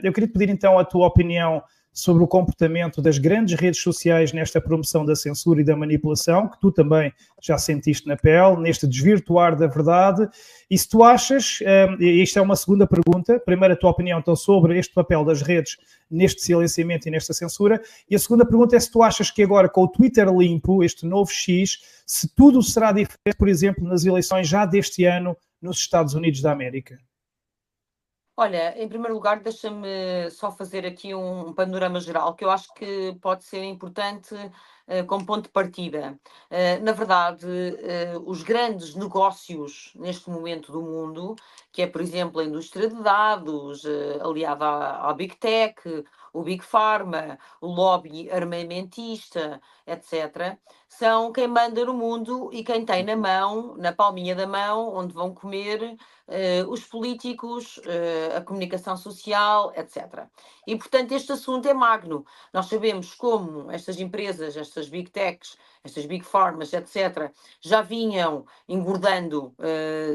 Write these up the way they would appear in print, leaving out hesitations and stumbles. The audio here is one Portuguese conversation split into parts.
Eu queria te pedir então a tua opinião sobre o comportamento das grandes redes sociais nesta promoção da censura e da manipulação, que tu também já sentiste na pele, neste desvirtuar da verdade, e se tu achas, e isto é uma segunda pergunta, primeiro a tua opinião então sobre este papel das redes neste silenciamento e nesta censura, e a segunda pergunta é se tu achas que agora com o Twitter limpo, este novo X, se tudo será diferente, por exemplo, nas eleições já deste ano nos Estados Unidos da América. Olha, em primeiro lugar, deixa-me só fazer aqui um panorama geral, que eu acho que pode ser importante como ponto de partida. Na verdade, os grandes negócios neste momento do mundo, que é, por exemplo, a indústria de dados, aliada à Big Tech, o Big Pharma, o lobby armamentista, etc., são quem manda no mundo e quem tem na mão, na palminha da mão, onde vão comer os políticos, a comunicação social, etc. E, portanto, este assunto é magno. Nós sabemos como estas empresas, estas big techs, estas big pharmas, etc., já vinham engordando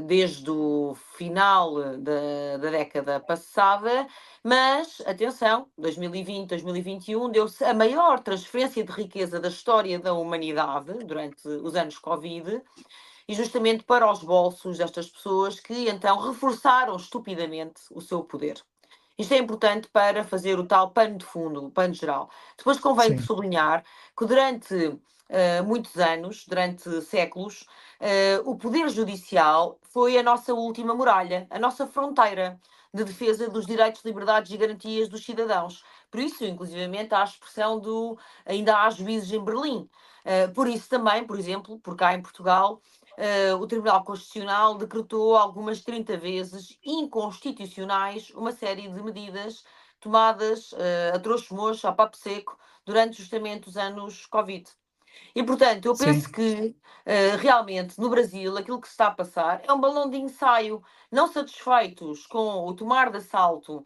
desde o final da década passada, mas, atenção, 2020, 2021 deu-se a maior transferência de riqueza da história da humanidade durante os anos Covid, e justamente para os bolsos destas pessoas que então reforçaram estupidamente o seu poder. Isto é importante para fazer o tal pano de fundo, o pano geral. Depois convém sublinhar que durante muitos anos, durante séculos, o poder judicial foi a nossa última muralha, a nossa fronteira de defesa dos direitos, liberdades e garantias dos cidadãos. Por isso, inclusivamente, há a expressão do ainda há juízes em Berlim. Por isso também, por exemplo, por cá em Portugal, o Tribunal Constitucional decretou algumas 30 vezes inconstitucionais uma série de medidas tomadas a trocho-mocho, a papo seco, durante justamente os anos Covid. E, portanto, eu penso que realmente no Brasil aquilo que se está a passar é um balão de ensaio. Não satisfeitos com o tomar de assalto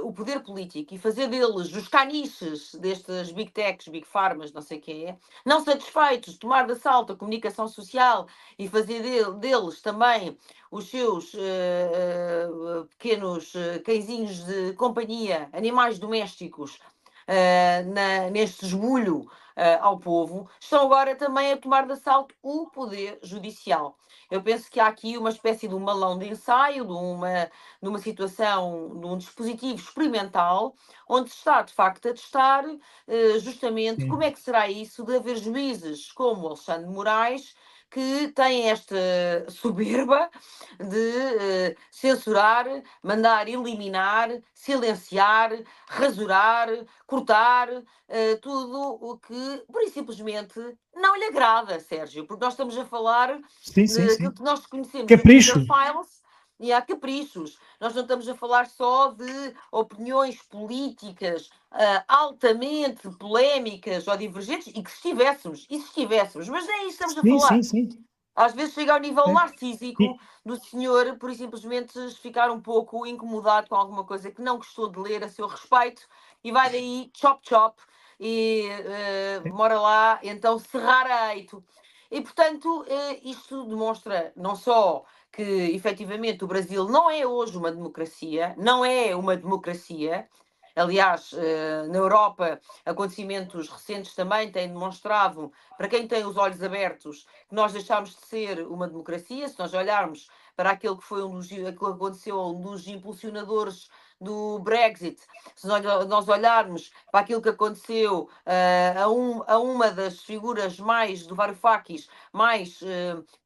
o poder político e fazer deles os caniches destas big techs, big pharmas, não sei o que é, não satisfeitos de tomar de assalto a comunicação social e fazer deles também os seus pequenos cãezinhos de companhia, animais domésticos, neste esbulho ao povo, estão agora também a tomar de assalto o poder judicial. Eu penso que há aqui uma espécie de um balão de ensaio, de uma situação, de um dispositivo experimental, onde se está, de facto, a testar justamente como é que será isso de haver juízes como Alexandre de Moraes, que têm esta soberba de censurar, mandar eliminar, silenciar, rasurar, cortar, tudo o que, por e simplesmente, não lhe agrada, Sérgio, porque nós estamos a falar daquilo que nós conhecemos do Twitter Files, e há caprichos. Nós não estamos a falar só de opiniões políticas altamente polémicas ou divergentes, e que se estivéssemos, mas nem isso estamos a falar. Às vezes chega ao nível narcísico do senhor, por simplesmente ficar um pouco incomodado com alguma coisa que não gostou de ler a seu respeito, e vai daí, chop, e mora lá, então serrar-eito. E, portanto, isto demonstra não só que, efetivamente, o Brasil não é hoje uma democracia, não é uma democracia. Aliás, na Europa, acontecimentos recentes também têm demonstrado, para quem tem os olhos abertos, que nós deixámos de ser uma democracia. Se nós olharmos para aquilo que foi aquilo que aconteceu, um dos impulsionadores do Brexit, se nós olharmos para aquilo que aconteceu a uma das figuras mais do Varoufakis, mais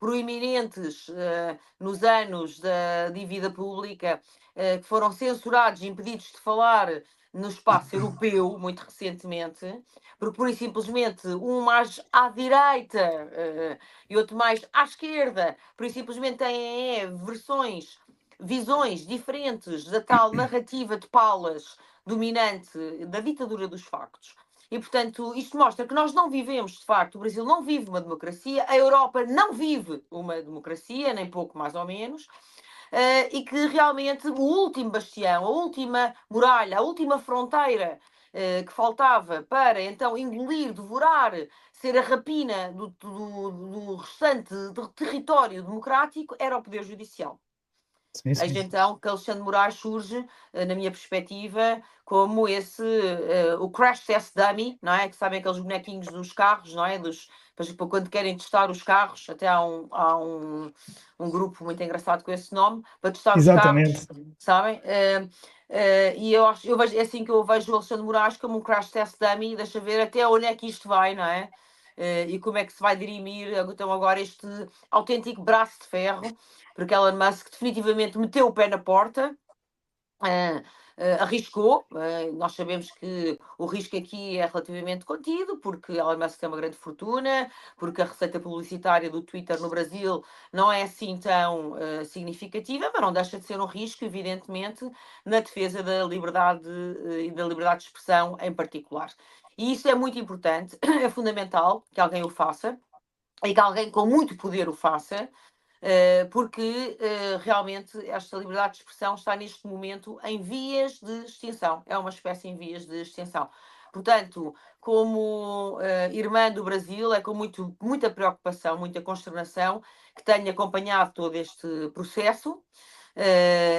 proeminentes nos anos de vida pública, que foram censurados e impedidos de falar no espaço europeu, muito recentemente, porque pura e simplesmente um mais à direita e outro mais à esquerda, por e simplesmente têm visões diferentes da tal narrativa de Paulas dominante da ditadura dos factos. E, portanto, isto mostra que nós não vivemos, de facto, o Brasil não vive uma democracia, a Europa não vive uma democracia, nem pouco mais ou menos, e que realmente o último bastião, a última muralha, a última fronteira que faltava para então engolir, devorar, ser a rapina do restante território democrático era o Poder Judicial. Sim, sim. Eis então que Alexandre Moraes surge, na minha perspectiva, como esse, o crash test dummy, não é? Que sabem aqueles bonequinhos dos carros, não é? Para quando querem testar os carros, até há um grupo muito engraçado com esse nome, para testar os Exatamente. carros, sabem? E eu vejo, é assim que eu vejo o Alexandre Moraes como um crash test dummy, deixa ver até onde é que isto vai, não é? E como é que se vai dirimir então agora este autêntico braço de ferro, porque Elon Musk definitivamente meteu o pé na porta, arriscou. Nós sabemos que o risco aqui é relativamente contido, porque Elon Musk tem uma grande fortuna, porque a receita publicitária do Twitter no Brasil não é assim tão significativa, mas não deixa de ser um risco, evidentemente, na defesa da liberdade e da liberdade de expressão em particular. E isso é muito importante, é fundamental que alguém o faça e que alguém com muito poder o faça, porque realmente esta liberdade de expressão está neste momento em vias de extinção, é uma espécie em vias de extinção. Portanto, como irmã do Brasil, é com muita preocupação, muita consternação que tenho acompanhado todo este processo.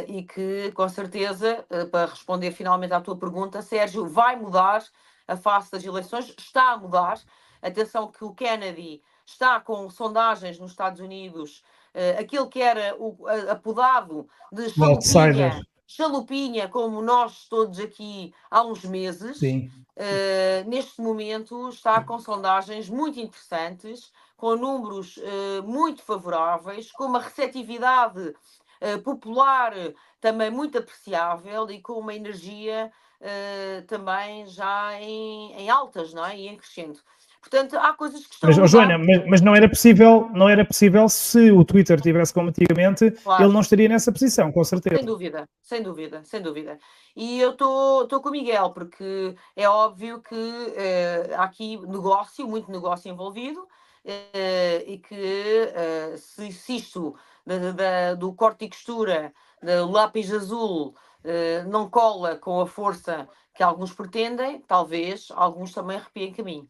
E que, com certeza, para responder finalmente à tua pergunta, Sérgio, vai mudar a face das eleições, está a mudar. Atenção que o Kennedy está com sondagens nos Estados Unidos, aquele que era apodado de Outsider. chalupinha, como nós todos aqui há uns meses. Sim. Neste momento está com sondagens muito interessantes, com números muito favoráveis, com uma receptividade popular também muito apreciável e com uma energia também já em altas, não é? E em crescendo. Portanto, há coisas que estão Mas, a mudar. Joana, mas não era possível se o Twitter tivesse como antigamente, Claro. ele não estaria nessa posição, com certeza. Sem dúvida, sem dúvida, sem dúvida. E eu estou com o Miguel, porque é óbvio que há aqui negócio, muito negócio envolvido, e que se isto do corte e costura, do lápis azul, não cola com a força que alguns pretendem, talvez alguns também arrepiem caminho.